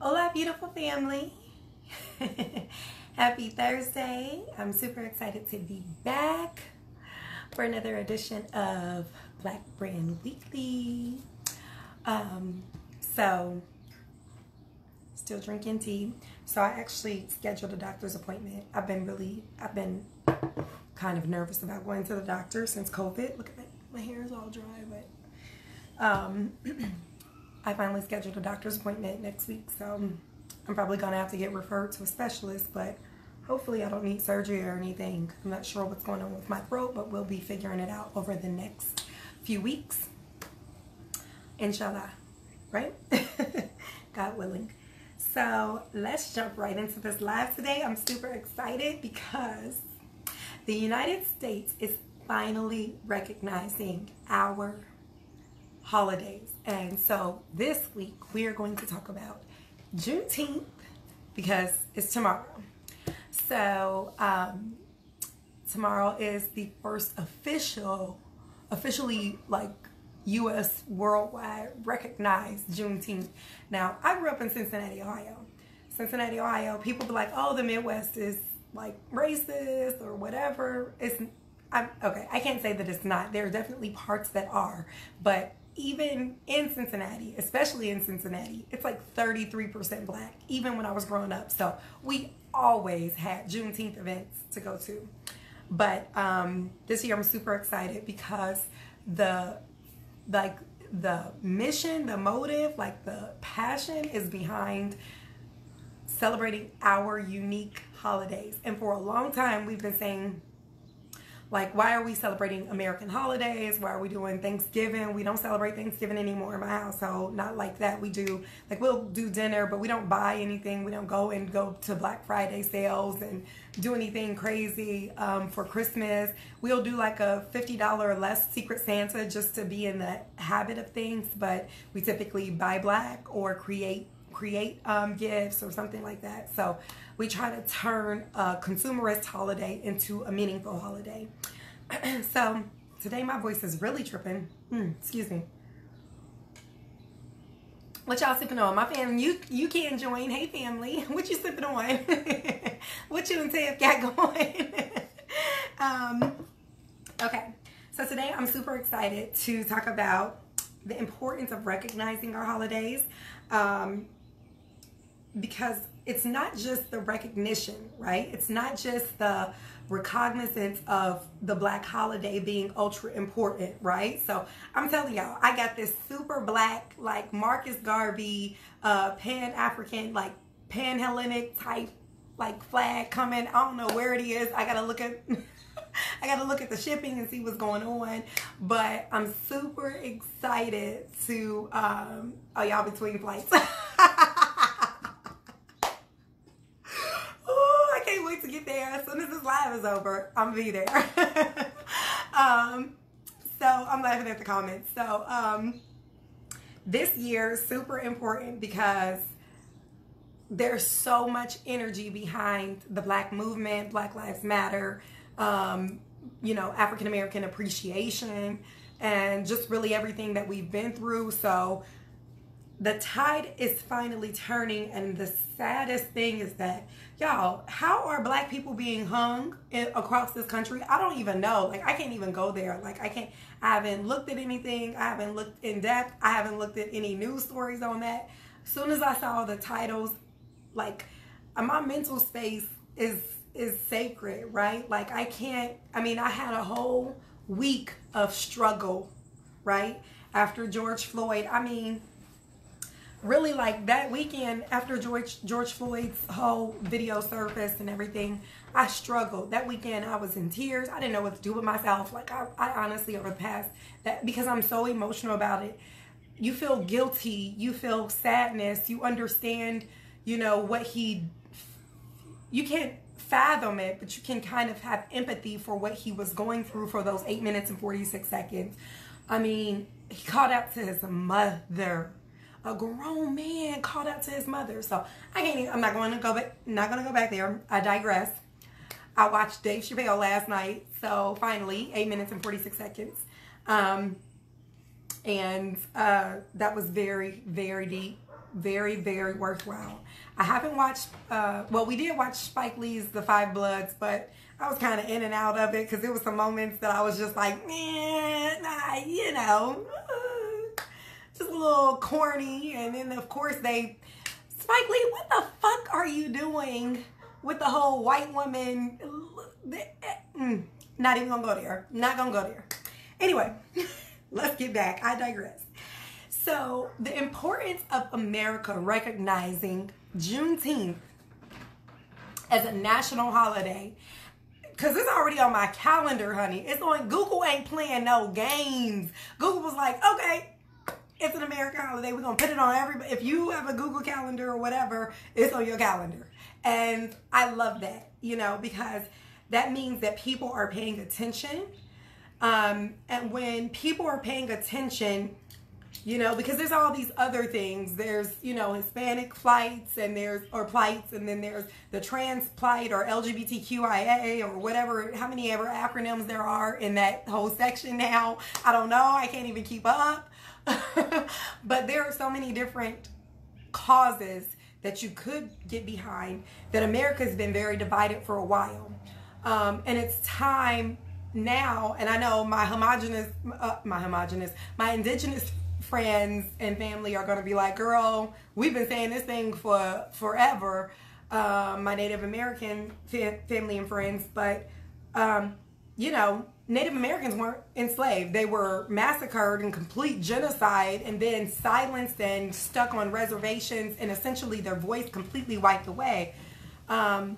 Hola, beautiful family. Happy Thursday. I'm super excited to be back for another edition of Black Brand Weekly. So, still drinking tea. So I actually scheduled a doctor's appointment. I've been kind of nervous about going to the doctor since COVID. Look at that. My hair is all dry, but I finally scheduled a doctor's appointment next week, so I'm probably gonna have to get referred to a specialist, but hopefully I don't need surgery or anything. I'm not sure what's going on with my throat, but we'll be figuring it out over the next few weeks. Inshallah, right? God willing. So let's jump right into this live today. I'm super excited because the United States is finally recognizing our holidays. And so this week we are going to talk about Juneteenth because it's tomorrow. So tomorrow is the first officially like U.S. worldwide recognized Juneteenth. Now, I grew up in Cincinnati, Ohio. Cincinnati, Ohio, people be like, oh, the Midwest is like racist or whatever. Okay, I can't say that it's not. There are definitely parts that are, but even in Cincinnati, especially in Cincinnati, it's like 33% black, even when I was growing up. So we always had Juneteenth events to go to. But this year I'm super excited because the mission, the motive, like the passion is behind celebrating our unique holidays. And for a long time we've been saying, like, why are we celebrating American holidays? Why are we doing Thanksgiving? We don't celebrate Thanksgiving anymore in my household. Not like that. We do, like, we'll do dinner, but we don't buy anything. We don't go to Black Friday sales and do anything crazy for Christmas. We'll do like a $50 or less Secret Santa just to be in the habit of things, but we typically buy black or create gifts or something like that. So we try to turn a consumerist holiday into a meaningful holiday. So today my voice is really tripping. Excuse me. What y'all sipping on? My family, you can join. Hey family, what you sipping on? What you and Tab got going? Okay, so today I'm super excited to talk about the importance of recognizing our holidays. Because it's not just the recognition, right? It's not just the recognizance of the black houliday being ultra important, right? So I'm telling y'all, I got this super black, like Marcus Garvey, Pan-African, like Pan-Hellenic type, like flag coming. I don't know where it is. I gotta look at the shipping and see what's going on. But I'm super excited to, oh, y'all between flights. Wait to get there. As soon as this live is over, I'm gonna be there. So I'm laughing at the comments. So this year is super important because there's so much energy behind the black movement, Black Lives Matter, African American appreciation, and just really everything that we've been through. So the tide is finally turning, and the saddest thing is that, y'all, how are black people being hung across this country? I don't even know. Like, I can't even go there. Like, I haven't looked at anything. I haven't looked in depth. I haven't looked at any news stories on that. As soon as I saw the titles, like, my mental space is sacred, right? Like, I had a whole week of struggle, right? After George Floyd. Really, like that weekend after George Floyd's whole video surfaced and everything, I struggled. That weekend I was in tears. I didn't know what to do with myself. Like I honestly, over the past, that because I'm so emotional about it, you feel guilty, you feel sadness, you understand, what you can't fathom it, but you can kind of have empathy for what he was going through for those 8 minutes and 46 seconds. He called out to his mother. A grown man called out to his mother. So I'm not going to go back there. I digress. I watched Dave Chappelle last night. So finally, 8 minutes and 46 seconds. And that was very, very deep. very, very worthwhile. I haven't watched, well, we did watch Spike Lee's The Five Bloods, but I was kind of in and out of it because there was some moments that I was just like, nah, you know, just a little corny. And then, of course, Spike Lee, what the fuck are you doing with the whole white woman? Not even gonna go there. Not gonna go there. Anyway, let's get back. I digress. So the importance of America recognizing Juneteenth as a national holiday, because it's already on my calendar, honey. It's on, Google ain't playing no games. Google was like, okay, it's an American holiday. We're going to put it on everybody. If you have a Google calendar or whatever, it's on your calendar. And I love that, you know, because that means that people are paying attention. And when people are paying attention, you know, because there's all these other things. There's, you know, Hispanic flights and plights, and then there's the trans plight or LGBTQIA or whatever, how many ever acronyms there are in that whole section now. I don't know. I can't even keep up. But there are so many different causes that you could get behind that America's been very divided for a while. And it's time now, and I know my indigenous friends and family are going to be like, girl, we've been saying this thing for forever. My Native American family and friends, but you know, Native Americans weren't enslaved. They were massacred in complete genocide and then silenced and stuck on reservations, and essentially their voice completely wiped away. And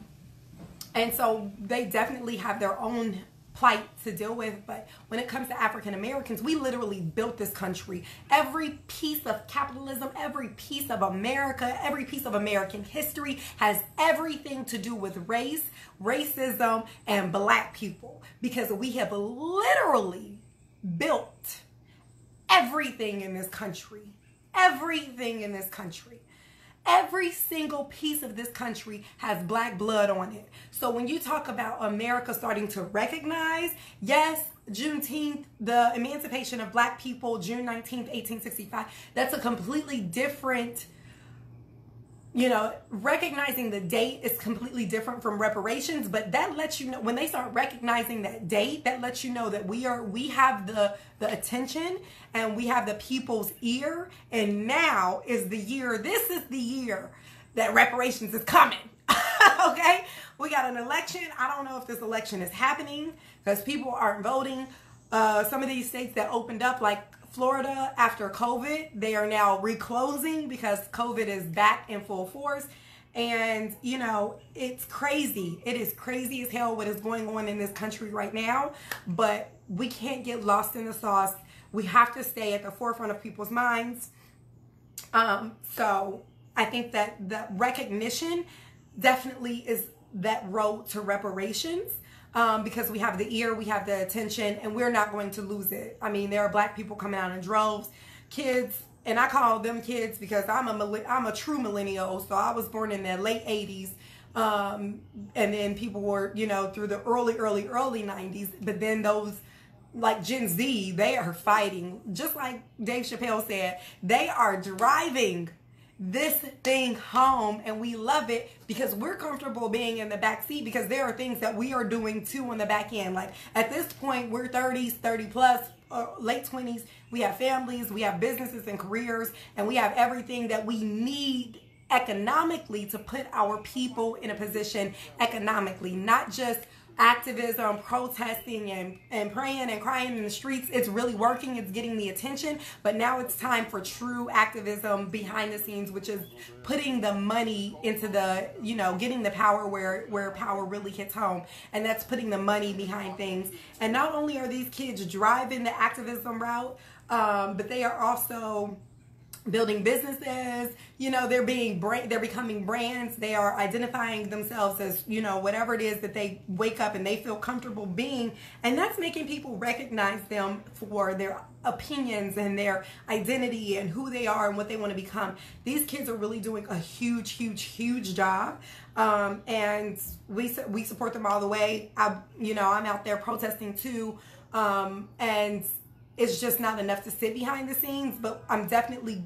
so they definitely have their own plight to deal with. But when it comes to African Americans, we literally built this country. Every piece of capitalism, every piece of America, every piece of American history has everything to do with race, racism, and black people, because we have literally built everything in this country. Everything in this country. Every single piece of this country has black blood on it. So when you talk about America starting to recognize, yes, Juneteenth, the emancipation of black people, June 19th, 1865, that's a completely different, you know, recognizing the date is completely different from reparations, but that lets you know, when they start recognizing that date, that lets you know that we have the attention and we have the people's ear, and now is the year, this is the year that reparations is coming. Okay? We got an election. I don't know if this election is happening because people aren't voting. Some of these states that opened up, like Florida, after COVID, they are now reclosing because COVID is back in full force. And, you know, it's crazy. It is crazy as hell what is going on in this country right now. But we can't get lost in the sauce. We have to stay at the forefront of people's minds. So I think that the recognition definitely is that road to reparations. Because we have the ear, we have the attention, and we're not going to lose it. I mean, there are black people coming out in droves, kids, and I call them kids because I'm a true millennial. So I was born in the late 80s, and then people were, you know, through the early 90s. But then those like Gen Z, they are fighting, just like Dave Chappelle said, they are driving this thing home, and we love it because we're comfortable being in the back seat, because there are things that we are doing too on the back end. Like at this point, we're 30 plus, late 20s. We have families, we have businesses and careers, and we have everything that we need economically to put our people in a position economically, not just activism, protesting and praying and crying in the streets. It's really working. It's getting the attention. But now it's time for true activism behind the scenes, which is putting the money into the, you know, getting the power where power really hits home. And that's putting the money behind things. And not only are these kids driving the activism route, but they are also building businesses. You know, they're becoming brands. They are identifying themselves as, you know, whatever it is that they wake up and they feel comfortable being. And that's making people recognize them for their opinions and their identity and who they are and what they want to become. These kids are really doing a huge job. And we support them all the way. I'm out there protesting too. And it's just not enough to sit behind the scenes, but I'm definitely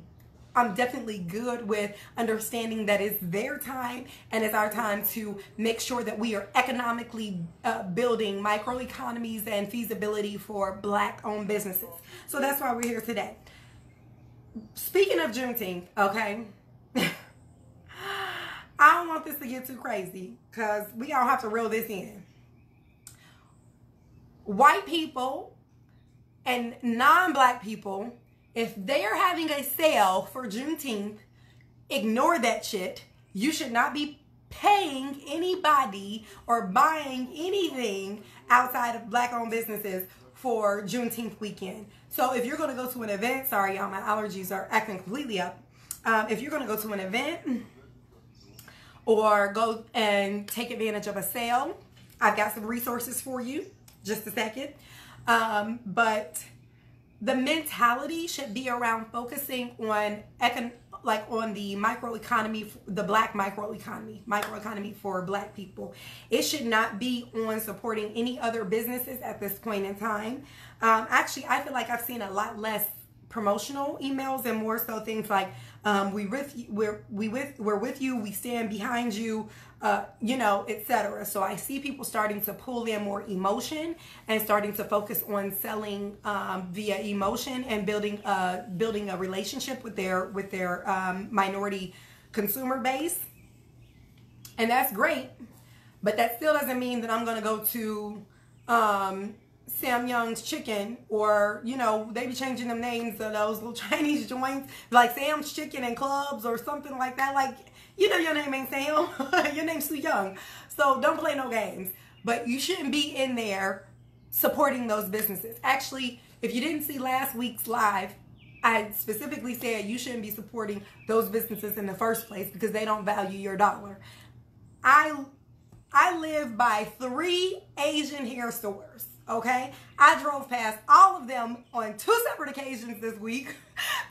I'm definitely good with understanding that it's their time and it's our time to make sure that we are economically building microeconomies and feasibility for Black-owned businesses. So that's why we're here today. Speaking of Juneteenth, okay, I don't want this to get too crazy because we don't have to reel this in. White people and non-Black people, if they're having a sale for Juneteenth, ignore that shit. You should not be paying anybody or buying anything outside of Black-owned businesses for Juneteenth weekend. So if you're going to go to an event, sorry y'all, my allergies are acting completely up. If you're going to go to an event or go and take advantage of a sale, I've got some resources for you. Just a second. But the mentality should be around focusing on on the microeconomy, the Black microeconomy for Black people. It should not be on supporting any other businesses at this point in time. Actually, I feel like I've seen a lot less promotional emails and more so things like we're with you, we stand behind you, etc. So I see people starting to pull in more emotion and starting to focus on selling via emotion and building a relationship with their minority consumer base, and that's great. But that still doesn't mean that I'm gonna go to Sam Young's Chicken, or they be changing them names of those little Chinese joints like Sam's Chicken and Clubs or something like that. Like, your name ain't Sam. Your name's Su Young. So don't play no games. But you shouldn't be in there supporting those businesses. Actually, if you didn't see last week's live, I specifically said you shouldn't be supporting those businesses in the first place because they don't value your dollar. I live by 3 Asian hair stores. Okay, I drove past all of them on 2 separate occasions this week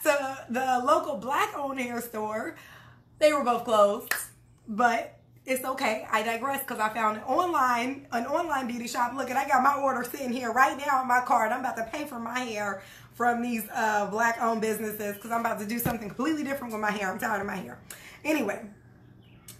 to the local Black-owned hair store. They were both closed, but it's okay. I digress because I found an online beauty shop. Look, and I got my order sitting here right now in my cart. I'm about to pay for my hair from these Black-owned businesses because I'm about to do something completely different with my hair. I'm tired of my hair. Anyway.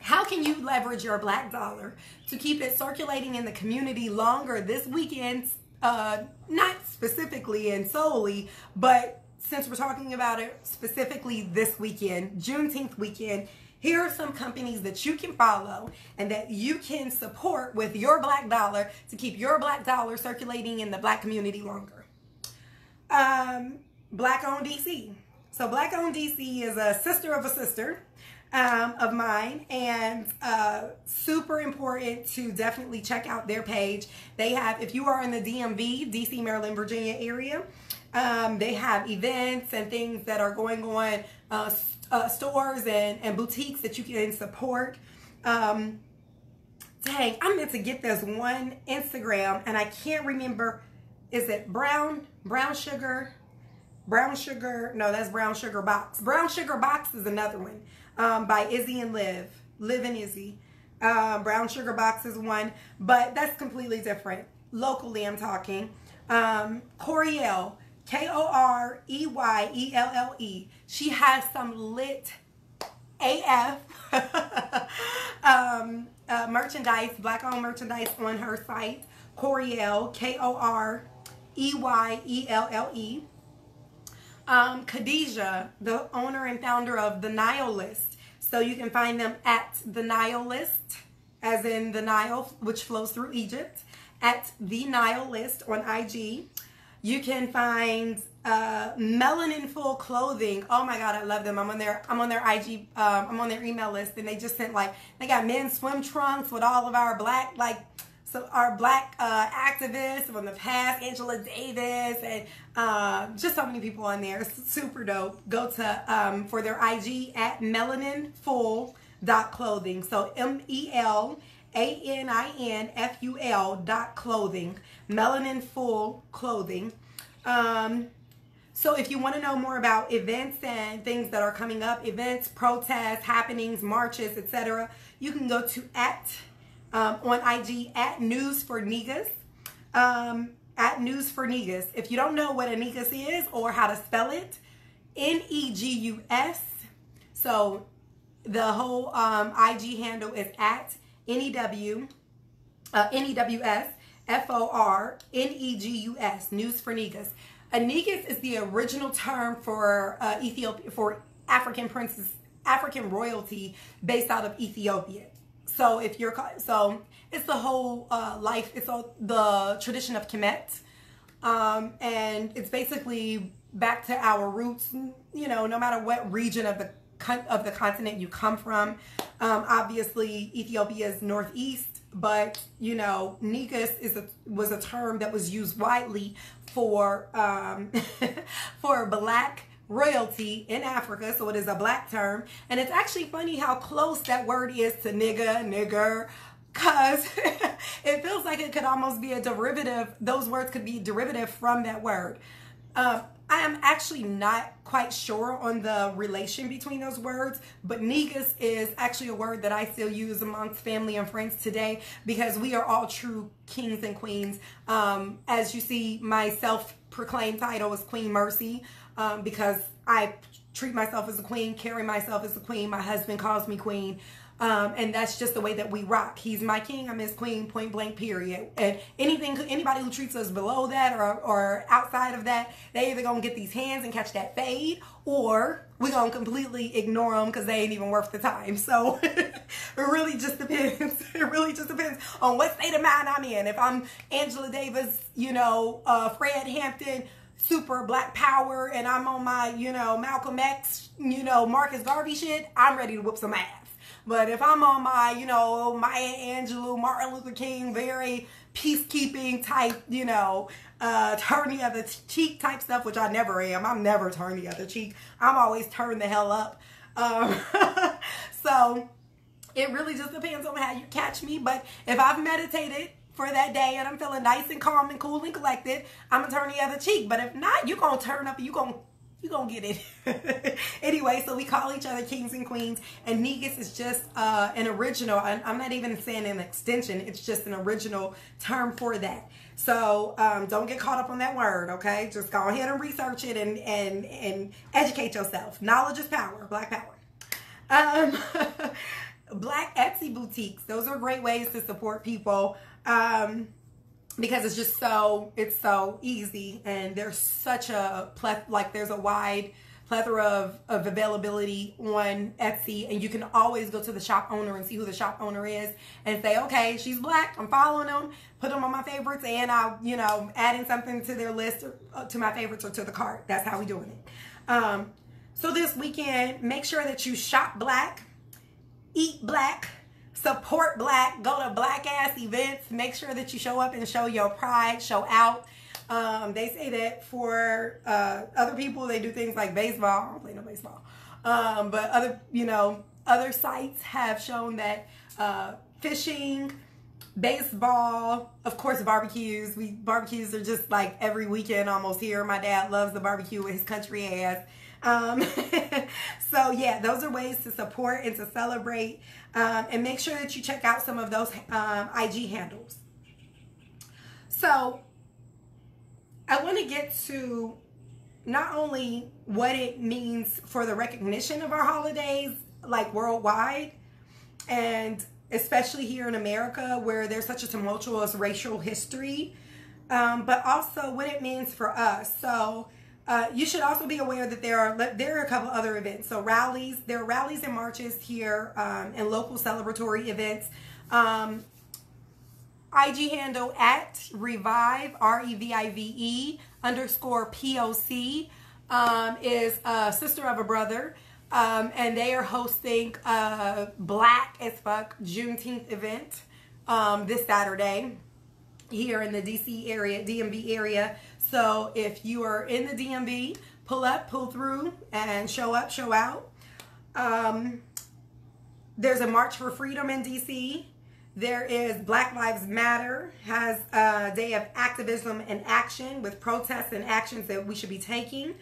How can you leverage your Black dollar to keep it circulating in the community longer this weekend? Not specifically and solely, but since we're talking about it specifically this weekend, Juneteenth weekend, here are some companies that you can follow and that you can support with your Black dollar to keep your Black dollar circulating in the Black community longer. Black-owned DC. So Black-owned DC is a sister of a sister of mine, and super important to definitely check out their page. They have, if you are in the DMV, DC, Maryland, Virginia area, they have events and things that are going on, stores and boutiques that you can support. Dang, I meant to get this one Instagram and I can't remember. Is it brown sugar? No, that's Brown Sugar Box. Brown Sugar Box is another one. By Izzy and Liv and Izzy. Brown Sugar Box is one, but that's completely different. Locally, I'm talking. Corielle, Koreyelle. She has some lit AF merchandise, Black-owned merchandise on her site. Corielle, Koreyelle. Khadijah, the owner and founder of The Nile List. So you can find them at The Nile List, as in the Nile, which flows through Egypt, at The Nile List on IG. You can find Melanin Full Clothing. Oh my God, I love them. I'm on their IG, I'm on their email list, and they just sent they got men's swim trunks with all of our Black, our Black activists from the past, Angela Davis, and just so many people on there. It's super dope. Go to for their IG at melaninfull.clothing. So MELANINFUL.clothing. Melanin Full Clothing. So if you want to know more about events and things that are coming up, events, protests, happenings, marches, etc., you can go to on IG at News for Negus. At News for Negus. If you don't know what a Negus is or how to spell it, NEGUS. So the whole IG handle is at NEWS FORNEGUS, News for Negus. A negus is the original term for Ethiopia, for African princes, African royalty based out of Ethiopia. So if you're, so it's the whole life, it's all the tradition of Kemet. And it's basically back to our roots, you know, no matter what region of the continent you come from. Obviously Ethiopia is northeast, but you know, negus was a term that was used widely for for black royalty in Africa, so it is a black term. And it's actually funny how close that word is to nigger, because it feels like it could almost be a derivative. Those words could be derivative from that word. I am actually not quite sure on the relation between those words, but negus is actually a word that I still use amongst family and friends today, because we are all true kings and queens. As you see, my self-proclaimed title is Queen Mercy, because I treat myself as a queen, carry myself as a queen. My husband calls me queen. And that's just the way that we rock. He's my king, I'm his queen, point blank, period. And anybody who treats us below that or outside of that, they either gonna get these hands and catch that fade, or we gonna completely ignore them because they ain't even worth the time. So it really just depends. It really just depends on what state of mind I'm in. If I'm Angela Davis, you know, Fred Hampton, super black power, and I'm on my, you know, Malcolm X, you know, Marcus Garvey shit, I'm ready to whoop some ass. But if I'm on my, you know, Maya Angelou, Martin Luther King, very peacekeeping type, you know, turn the other cheek type stuff, which I never am. I'm never turn the other cheek. I'm always turn the hell up. So it really just depends on how you catch me. But if I've meditated for that day and I'm feeling nice and calm and cool and collected, I'm going to turn the other cheek. But if not, you're going to turn up and you're going to get it. Anyway, so we call each other kings and queens, and negus is just an original. I'm not even saying an extension. It's just an original term for that. So don't get caught up on that word, okay? Just go ahead and research it and educate yourself. Knowledge is power. Black power. Black Etsy boutiques. Those are great ways to support people. Because it's just so easy, and there's such a there's a wide plethora of availability on Etsy, and you can always go to the shop owner and see who the shop owner is and say, okay, she's black, I'm following them, put them on my favorites, and I'll, you know, adding something to their list or to my favorites or to the cart. That's how we doing it. So this weekend, make sure that you shop black, eat black, support black, go to black ass events, make sure that you show up and show your pride, show out. They say that for other people, they do things like baseball. I don't play no baseball. But other, you know, other sites have shown that fishing, baseball, of course barbecues. Barbecues are just like every weekend almost here. My dad loves the barbecue with his country ass. So yeah, those are ways to support and to celebrate, and make sure that you check out some of those IG handles. So I want to get to not only what it means for the recognition of our holidays, like worldwide, and especially here in America where there's such a tumultuous racial history, but also what it means for us. So you should also be aware that there are a couple other events. So there are rallies and marches here, and local celebratory events. IG handle at revive, REVIVE _POC is a sister of a brother, and they are hosting a black as fuck Juneteenth event this Saturday here in the DC area, DMV area. So if you are in the DMV, pull up, pull through, and show up, show out. There's a March for Freedom in DC. There is Black Lives Matter, has a day of activism and action with protests and actions that we should be taking.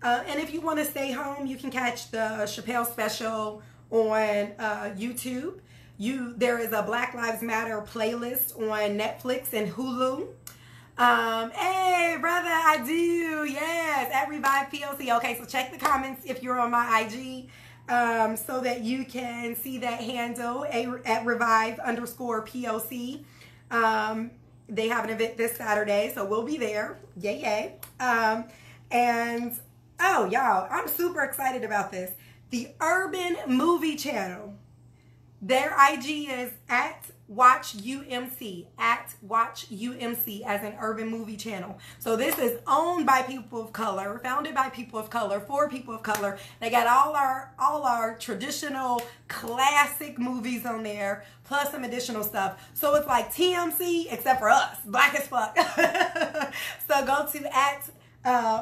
And if you want to stay home, you can catch the Chappelle special on YouTube. There is a Black Lives Matter playlist on Netflix and Hulu. Hey, brother, I do. Yes, at Revive POC. Okay, so check the comments if you're on my IG, so that you can see that handle at Revive_POC. They have an event this Saturday, so we'll be there. Yay, yay. And, oh, y'all, I'm super excited about this. The Urban Movie Channel. Their IG is at WatchUMC, at WatchUMC, as an urban movie channel. So this is owned by people of color, founded by people of color, for people of color. They got all our traditional classic movies on there, plus some additional stuff. So it's like TMC, except for us, black as fuck. So go to at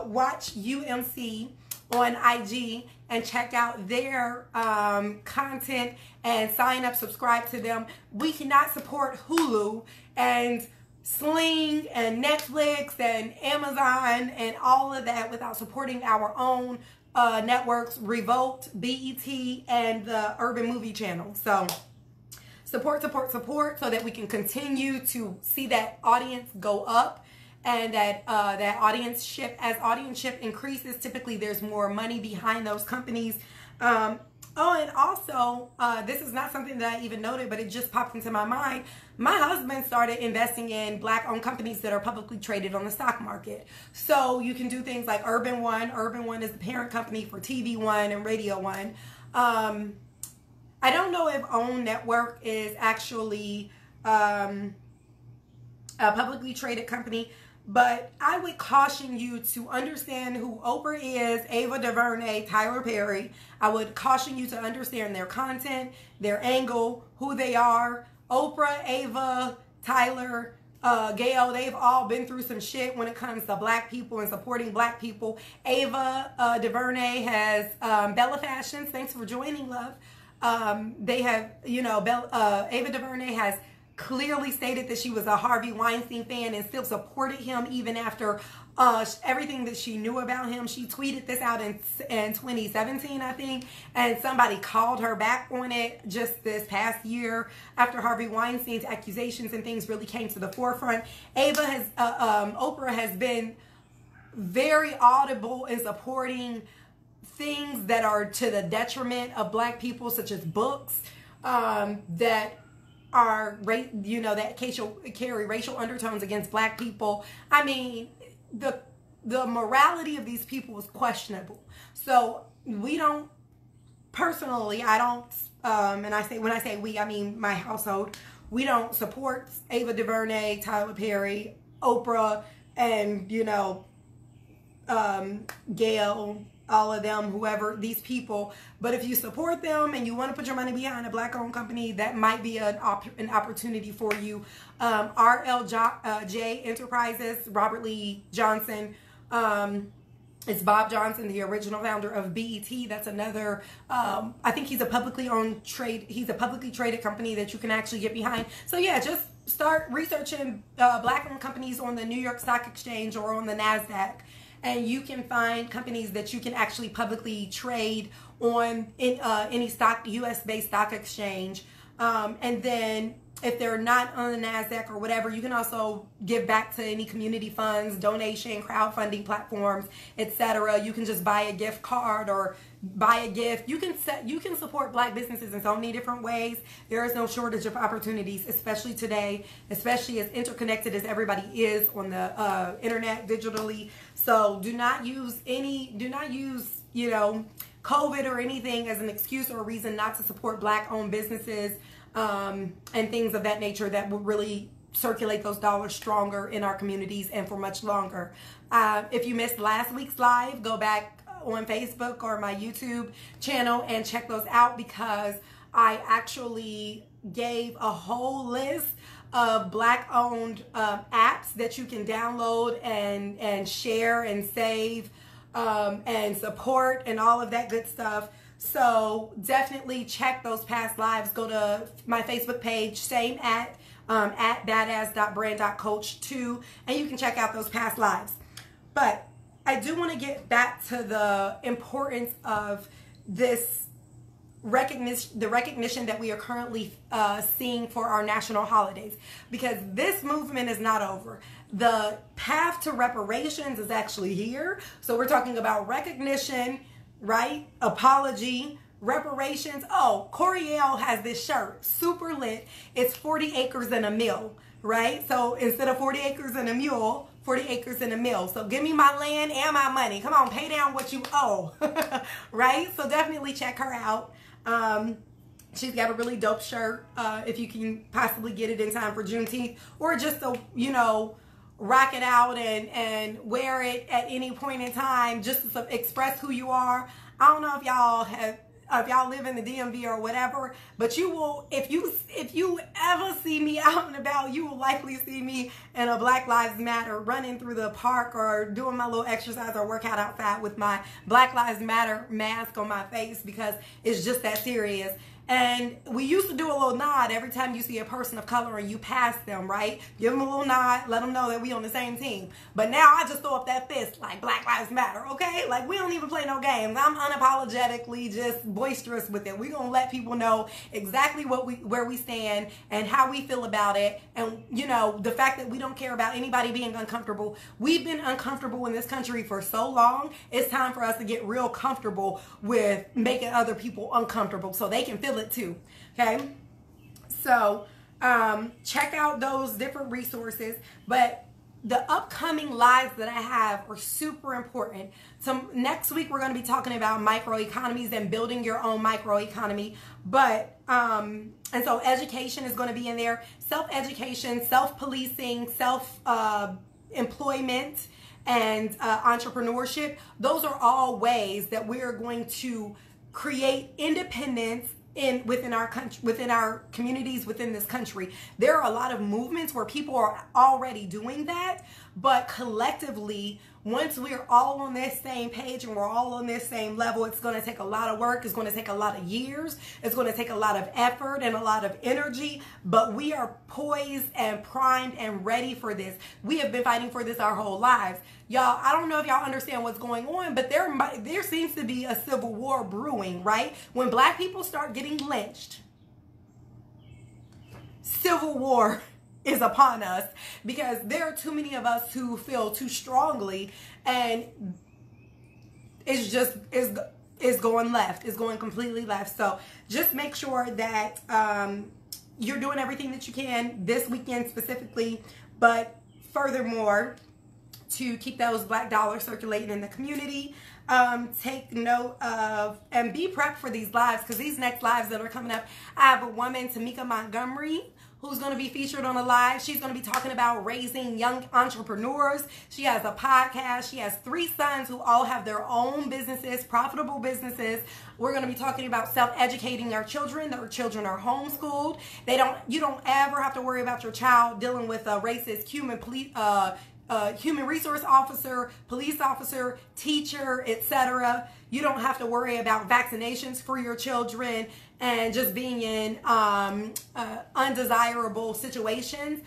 WatchUMC on IG and check out their content and sign up, subscribe to them. We cannot support Hulu and Sling and Netflix and Amazon and all of that without supporting our own networks, Revolt, BET, and the Urban Movie Channel. So support, support, support, so that we can continue to see that audience go up. And that that audienceship, as audienceship increases, typically there's more money behind those companies. Oh, and also, this is not something that I even noted, but it just popped into my mind. My husband started investing in black-owned companies that are publicly traded on the stock market. So you can do things like Urban One. Urban One is the parent company for TV One and Radio One. I don't know if OWN Network is actually a publicly traded company, but I would caution you to understand who Oprah is, Ava Duvernay, Tyler Perry. I would caution you to understand their content, their angle, who they are. Oprah, Ava, Tyler, Gail, they've all been through some shit when it comes to black people and supporting black people. Ava Duvernay has Bella Fashions. Thanks for joining, love. They have, you know, Ava Duvernay has clearly stated that she was a Harvey Weinstein fan and still supported him even after everything that she knew about him. She tweeted this out in 2017, I think, and somebody called her back on it just this past year after Harvey Weinstein's accusations and things really came to the forefront. Oprah has been very audible in supporting things that are to the detriment of black people, such as books that are, you know, that carry racial undertones against black people. I mean, the morality of these people is questionable. So we don't, personally, I don't, and when I say we, I mean my household, we don't support Ava DuVernay, Tyler Perry, Oprah, and, you know, Gail, all of them, whoever, these people. But if you support them and you want to put your money behind a black-owned company, that might be an opportunity for you. RLJ Enterprises, Robert Lee Johnson, it's Bob Johnson, the original founder of BET. That's another, I think he's a publicly traded company that you can actually get behind. So yeah, just start researching black-owned companies on the New York Stock Exchange or on the NASDAQ. And you can find companies that you can actually publicly trade on any U.S.-based stock exchange. And then if they're not on the NASDAQ or whatever, you can also give back to any community funds, donation, crowdfunding platforms, etc. You can just buy a gift card or buy a gift. You can support black businesses in so many different ways. There is no shortage of opportunities, especially today, especially as interconnected as everybody is on the internet digitally. So do not use, you know, COVID or anything as an excuse or a reason not to support black-owned businesses and things of that nature that will really circulate those dollars stronger in our communities and for much longer. If you missed last week's live, go back on Facebook or my YouTube channel and check those out, because I actually gave a whole list of black-owned apps that you can download and share and save and support and all of that good stuff. So definitely check those past lives. Go to my Facebook page, same at badass.brand.coach2, and you can check out those past lives. But I do want to get back to the importance of this recognition that we are currently seeing for our national holidays, because this movement is not over. The path to reparations is actually here. So we're talking about recognition, right? Apology, reparations. Oh, Coriel has this shirt, super lit. It's 40 acres and a mule, right? So instead of 40 acres and a mule, 40 acres and a mule. So give me my land and my money. Come on, pay down what you owe, right? So definitely check her out. She's got a really dope shirt, if you can possibly get it in time for Juneteenth, or just to, you know, rock it out and wear it at any point in time, just to express who you are. I don't know if y'all live in the DMV or whatever, but you will, if you ever see me out and about, you will likely see me in a Black Lives Matter, running through the park or doing my little exercise or workout outside with my Black Lives Matter mask on my face, because it's just that serious. And we used to do a little nod every time you see a person of color and you pass them, right? Give them a little nod, let them know that we on the same team. But now I just throw up that fist like Black Lives Matter, okay? Like, we don't even play no games. I'm unapologetically just boisterous with it. We're gonna let people know exactly where we stand and how we feel about it. And, you know, the fact that we don't care about anybody being uncomfortable. We've been uncomfortable in this country for so long. It's time for us to get real comfortable with making other people uncomfortable so they can feel it too. Okay, so check out those different resources, but the upcoming lives that I have are super important. So next week we're going to be talking about microeconomies and building your own microeconomy, but and so education is going to be in there, self-education, self-policing, self-employment, and entrepreneurship. Those are all ways that we're going to create independence within our country, within our communities, within this country. There are a lot of movements where people are already doing that, but collectively, once we're all on this same page and we're all on this same level, it's going to take a lot of work. It's going to take a lot of years. It's going to take a lot of effort and a lot of energy, but we are poised and primed and ready for this. We have been fighting for this our whole lives. Y'all, I don't know if y'all understand what's going on, but there seems to be a civil war brewing, right? When Black people start getting lynched, civil war is upon us, because there are too many of us who feel too strongly, and it's going left. It's going completely left. So just make sure that you're doing everything that you can this weekend specifically, but furthermore, to keep those Black dollars circulating in the community. Take note of and be prepped for these lives, because these next lives that are coming up, I have a woman, Tamika Montgomery, who's going to be featured on the live. She's going to be talking about raising young entrepreneurs. She has a podcast. She has 3 sons who all have their own businesses, profitable businesses. We're going to be talking about self-educating our children. Their children are homeschooled. You don't ever have to worry about your child dealing with a racist human resource officer, police officer, teacher, etc. You don't have to worry about vaccinations for your children and just being in undesirable situations.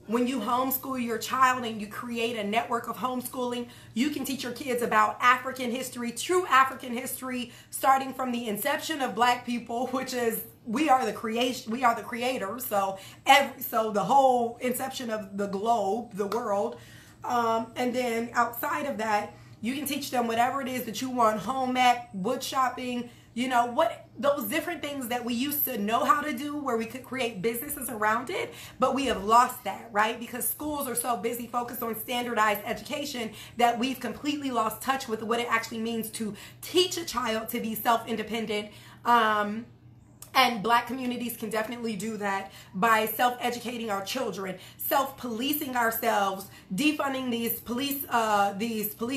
When you homeschool your child and you create a network of homeschooling, you can teach your kids about African history, true African history, starting from the inception of Black people, which is we are the creators. So the whole inception of the globe, the world. And then outside of that, you can teach them whatever it is that you want, home ec, wood shopping, you know, what those different things that we used to know how to do, where we could create businesses around it, but we have lost that, right? Because schools are so busy focused on standardized education that we've completely lost touch with what it actually means to teach a child to be self-independent. And Black communities can definitely do that by self-educating our children, self-policing ourselves, defunding these police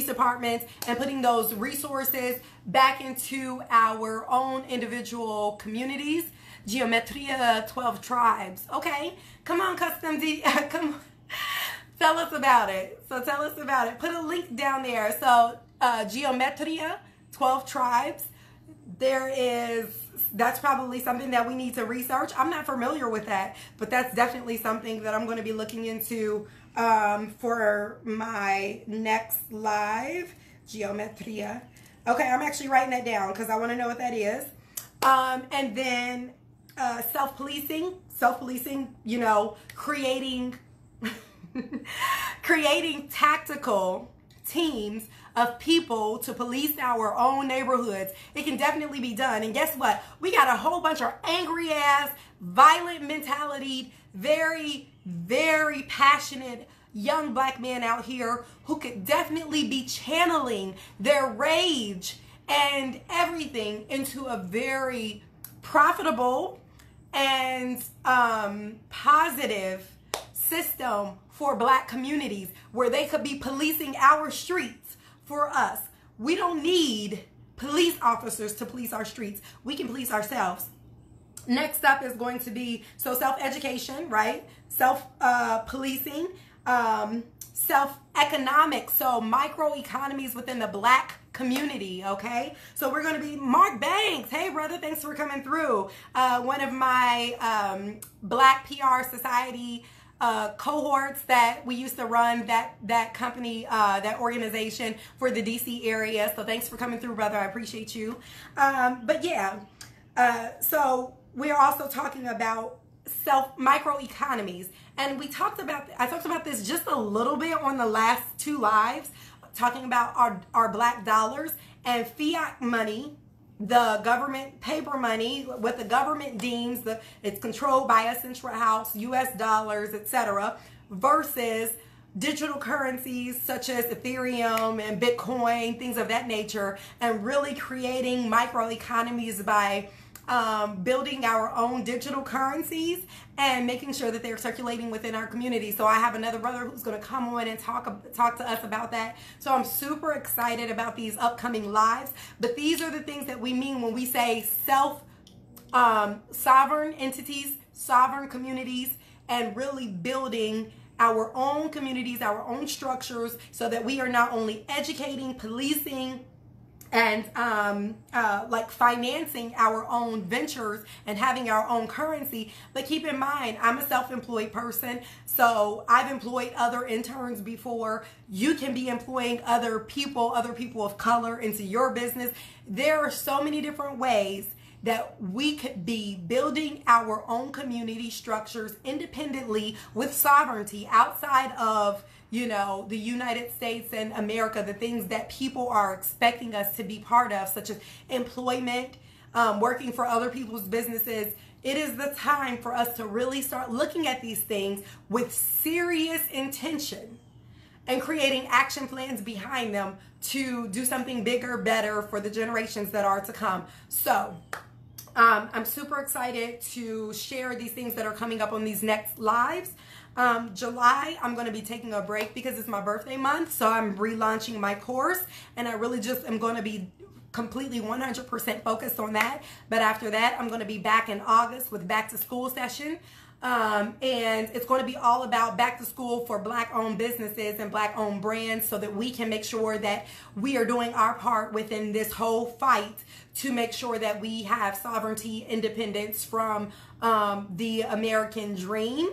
departments, and putting those resources back into our own individual communities. Geometria 12 tribes. Okay, come on, Custom D. Come on. Tell us about it. So tell us about it. Put a link down there. So Geometria 12 tribes. That's probably something that we need to research. I'm not familiar with that, but that's definitely something that I'm going to be looking into for my next live. Geometria. Okay, I'm actually writing that down because I want to know what that is. And then self-policing, you know, creating creating tactical teams of people to police our own neighborhoods. It can definitely be done. And guess what? We got a whole bunch of angry ass, violent mentality, very, very passionate young black men out here who could definitely be channeling their rage and everything into a very profitable and positive system for black communities where they could be policing our streets for us. We don't need police officers to police our streets. We can police ourselves. Next up is going to be, so self-education, right? Self-policing, self-economics, so microeconomies within the black community, okay? So we're going to be Mark Banks. Hey, brother, thanks for coming through. One of my Black PR Society cohorts that we used to run, that company, that organization for the DC area. So thanks for coming through, brother. I appreciate you. But yeah, so we're also talking about microeconomies. And I talked about this just a little bit on the last 2 lives, talking about our black dollars and fiat money, the government paper money, what the government deems it's controlled by a central house, US dollars, etc., versus digital currencies such as Ethereum and Bitcoin, things of that nature, and really creating microeconomies by building our own digital currencies and making sure that they're circulating within our community. So I have another brother who's going to come on and talk to us about that. So I'm super excited about these upcoming lives. But these are the things that we mean when we say sovereign entities, sovereign communities, and really building our own communities, our own structures, so that we are not only educating, policing, and like financing our own ventures and having our own currency. But keep in mind, I'm a self-employed person, so I've employed other interns before. You can be employing other people of color into your business. There are so many different ways that we could be building our own community structures independently with sovereignty outside of, you know, the United States and America, the things that people are expecting us to be part of, such as employment, working for other people's businesses. It is the time for us to really start looking at these things with serious intention and creating action plans behind them to do something bigger, better for the generations that are to come. So I'm super excited to share these things that are coming up on these next lives. July, I'm going to be taking a break because it's my birthday month. So I'm relaunching my course, and I really just am going to be completely 100% focused on that. But after that, I'm going to be back in August with back to school session. And it's going to be all about back to school for black owned businesses and black owned brands, so that we can make sure that we are doing our part within this whole fight to make sure that we have sovereignty, independence from the American dream,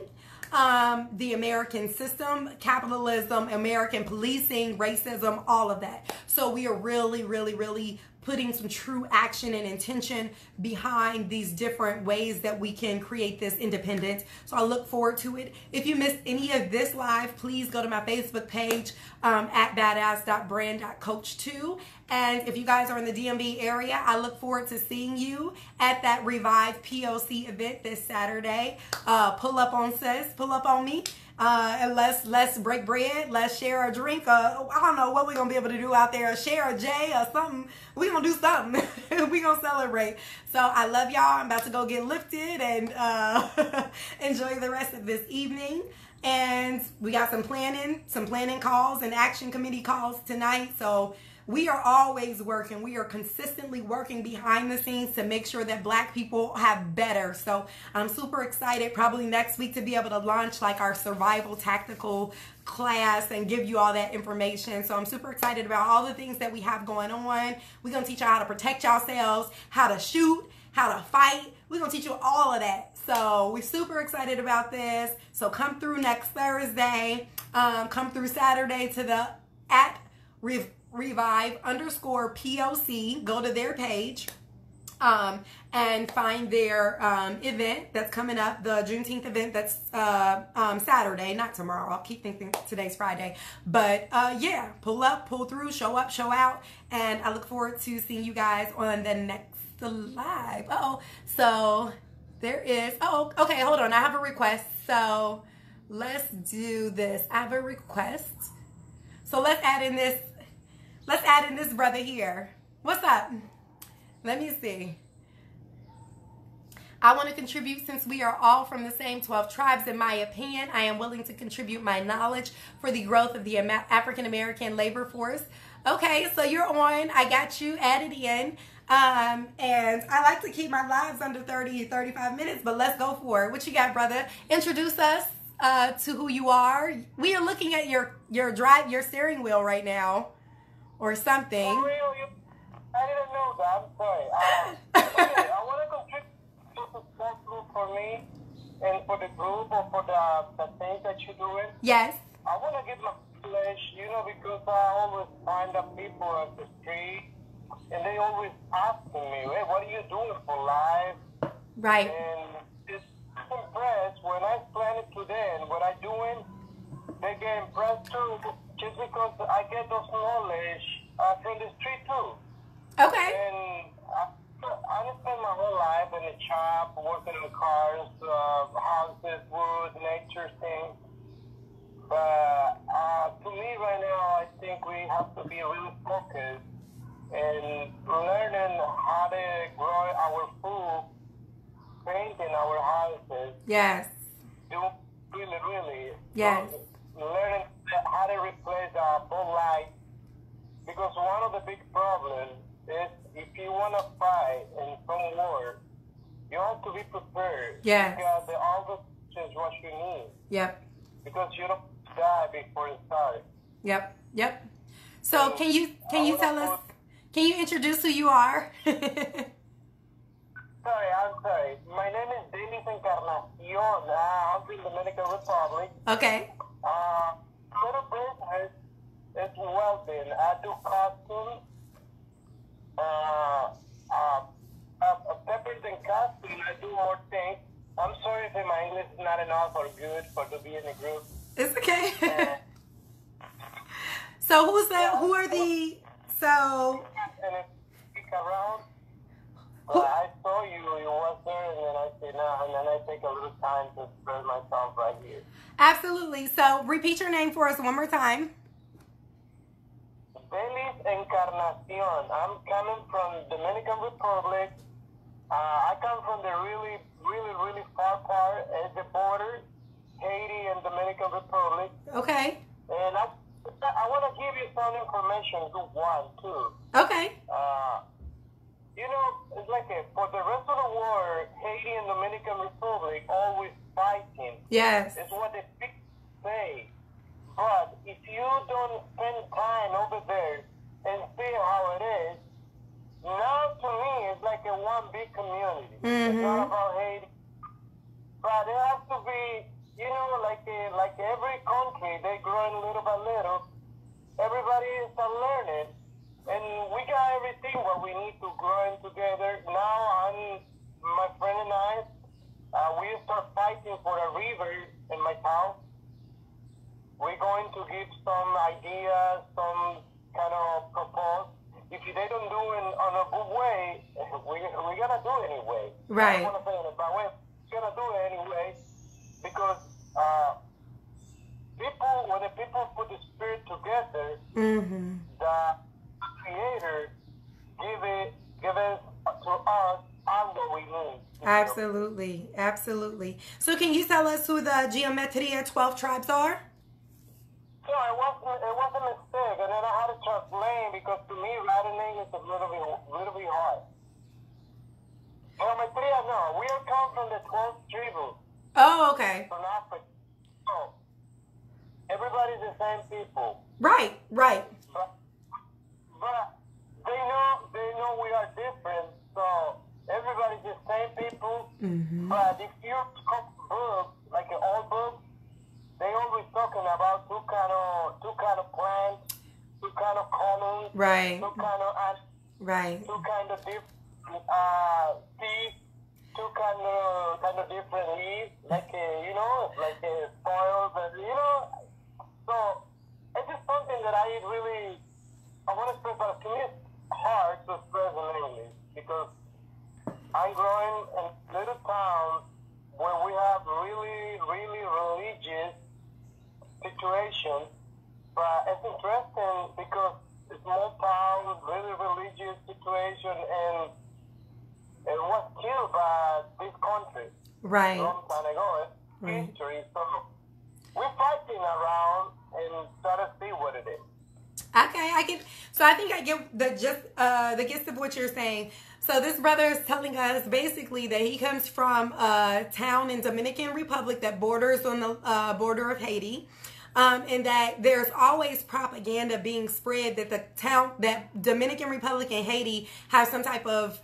the American system, capitalism, American policing, racism, all of that. So we are really, really, really putting some true action and intention behind these different ways that we can create this independence. So I look forward to it. If you missed any of this live, please go to my Facebook page at badass.brand.coach2. And if you guys are in the DMV area, I look forward to seeing you at that Revive POC event this Saturday. Pull up on sis, pull up on me. And let's break bread. Let's share a drink. I don't know what we're gonna be able to do out there. Share a J or something. We're gonna do something. We're gonna celebrate. So I love y'all. I'm about to go get lifted and enjoy the rest of this evening. And we got some planning calls and action committee calls tonight. So we are always working. We are consistently working behind the scenes to make sure that black people have better. So I'm super excited probably next week to be able to launch like our survival tactical class and give you all that information. So I'm super excited about all the things that we have going on. We're going to teach you how to protect yourselves, how to shoot, how to fight. We're going to teach you all of that. So we're super excited about this. So come through next Thursday. Come through Saturday to the @Revive_POC. Go to their page. and find their event that's coming up, the Juneteenth event that's Saturday, not tomorrow. I'll keep thinking today's Friday. But yeah, pull up, pull through, show up, show out. And I look forward to seeing you guys on the next live. So there is, okay, hold on. I have a request. So let's do this. I have a request. So let's add in this brother here. What's up? Let me see. I want to contribute since we are all from the same 12 tribes. In my opinion, I am willing to contribute my knowledge for the growth of the African American labor force. Okay, so you're on. I got you added in. And I like to keep my lives under 35 minutes, but let's go for it. What you got, brother? Introduce us to who you are. We are looking at your steering wheel right now or something. For real? I didn't know that. I'm sorry. Okay, I want to contribute to the support group for me and for the group or for the things that you're doing. Yes. I want to give my flesh, because I always find the people at the street and they always asking me, hey, what are you doing for life? Right. And it's impressed when I explain it to them what I'm doing. They get impressed too, just because I get those knowledge from the street too. Okay. And I spent my whole life in the shop, working on cars, houses, wood, nature things. But to me right now, I think we have to be really focused and learning how to grow our food, painting our houses. Yes. Really. Yes. Learning how to replace the bulb light. Because one of the big problems is if you want to fight in some war, you have to be prepared. Yes. Because all the is what you need. Yep. Because you don't die before it starts. Yep. So can you tell us? Can you introduce who you are? I'm sorry. My name is Denis Encarnacion. I'm from the Dominican Republic. Okay. Little business is welding. I do costumes. Separate than costume, I do more things. I'm sorry if my English is not enough or good for to be in a group. It's okay. So who's that? Who are the? So. And if you stick around, I saw you was there, and then I said no, and then I take a little time to express myself right here. Absolutely. So repeat your name for us one more time. Denis Encarnacion. I'm coming from Dominican Republic. I come from the really far part at the border, Haiti and Dominican Republic. Okay. And I want to give you some information, good one, too. Okay. It's like for the rest of the world, Haiti and Dominican Republic always fighting. Yes. It's what the people say. But if you don't spend time over there and see how it is, now to me it's like a one big community. Mm-hmm. It's not about Haiti. But it has to be, like every country, they growing little by little. Everybody is learning. And we got everything what we need to grow in together. Now my friend and I, we start fighting for a river in my town. We're going to give some ideas, some kind of propose. If they don't do it on a good way, we're going to do it anyway. Right. I don't want to say it in a bad way. We're going to do it anyway because when the people put the spirit together, mm-hmm. the Creator give us to us all that we need. Absolutely. So can you tell us who the Geometria 12 tribes are? So it was a mistake, and then I had to translate because to me writing English is a little bit hard. Geometria, no, we are come from the 12 tribes. Oh, okay. From Africa. So everybody's the same people. Right. But they know we are different, so everybody's the same people. Mm-hmm. But if you come books, like an old book, they always talking about two kind of plants, two kind of colors, right. two kind of right. two kind of different see two kind of different leaves, like you know, like spoils, and you know. So it's just something that I want to express, but to me it's hard to express in English because I'm growing in a little town where we have really, really religious situation, but it's interesting because it's small town, really religious situation, and it was killed by this country Right. a long time ago. It's Right. history, so we're fighting around and try to see what it is. Okay, I get. So I think I get the gist of what you're saying. So this brother is telling us basically that he comes from a town in Dominican Republic that borders on the border of Haiti, and that there's always propaganda being spread that that Dominican Republic and Haiti have some type of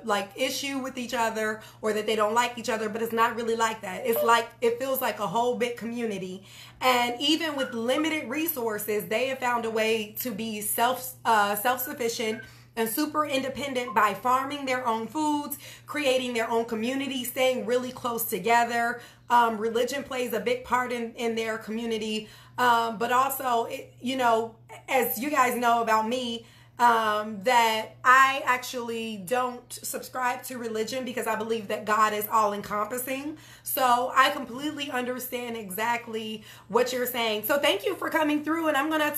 like issue with each other, or that they don't like each other, but it's not really like that. It's like, it feels like a whole big community. And even with limited resources, they have found a way to be self-sufficient and super independent by farming their own foods, creating their own community, staying really close together. Religion plays a big part in their community. But also, you know, as you guys know about me, that I actually don't subscribe to religion because I believe that God is all encompassing. So I completely understand exactly what you're saying. So thank you for coming through, and I'm gonna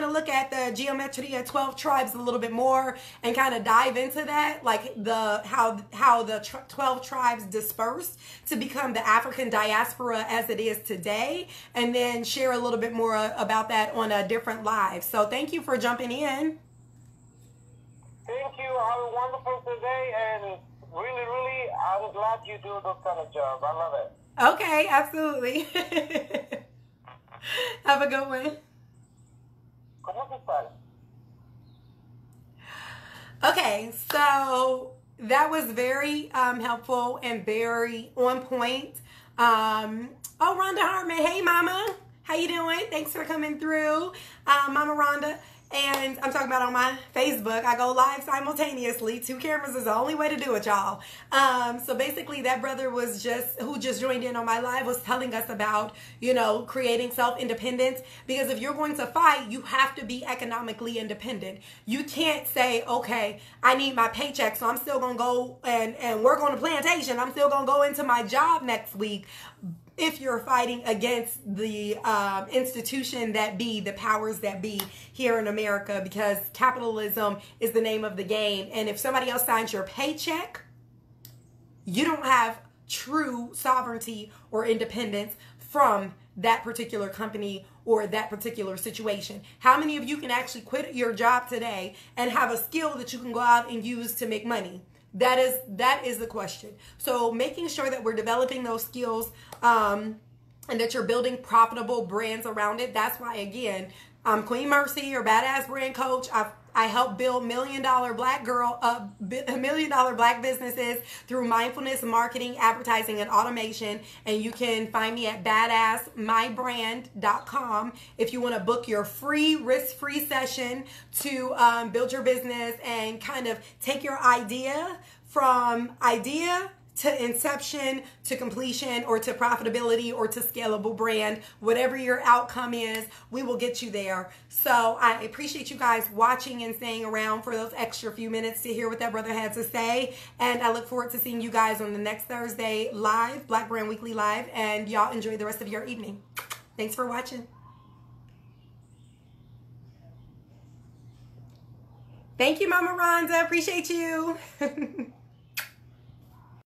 look at the geometry of 12 tribes a little bit more and kind of dive into that, like how the 12 tribes dispersed to become the African diaspora as it is today, and then share a little bit more about that on a different live. So thank you for jumping in. Thank you. Have a wonderful day, and really, I'm glad you do this kind of job. I love it. Okay, absolutely. Have a good one. ¿Cómo se sale? Okay, so that was very helpful and very on point. Oh, Rhonda Hartman. Hey, Mama. How you doing? Thanks for coming through, Mama Rhonda. And I'm talking about on my Facebook. I go live simultaneously. 2 cameras is the only way to do it, y'all. So basically, that brother who just joined in on my live was telling us about, you know, creating self-independence. Because if you're going to fight, you have to be economically independent. You can't say, okay, I need my paycheck, so I'm still going to go and work on the plantation. I'm still going to go into my job next week. If you're fighting against the institution that be, the powers that be here in America, because capitalism is the name of the game. And if somebody else signs your paycheck, you don't have true sovereignty or independence from that particular company or that particular situation. How many of you can actually quit your job today and have a skill that you can go out and use to make money? That is the question. So making sure that we're developing those skills and that you're building profitable brands around it. That's why, again, I'm Queen Mercy, your badass brand coach. I help build $1 million black businesses through mindfulness, marketing, advertising, and automation. And you can find me at badassmybrand.com if you want to book your free, risk-free session to build your business and kind of take your idea from idea to inception, to completion, or to profitability, or to scalable brand. Whatever your outcome is, we will get you there. So I appreciate you guys watching and staying around for those extra few minutes to hear what that brother had to say. And I look forward to seeing you guys on the next Thursday live, Black Brand Weekly Live. And y'all enjoy the rest of your evening. Thanks for watching. Thank you, Mama Rhonda. Appreciate you.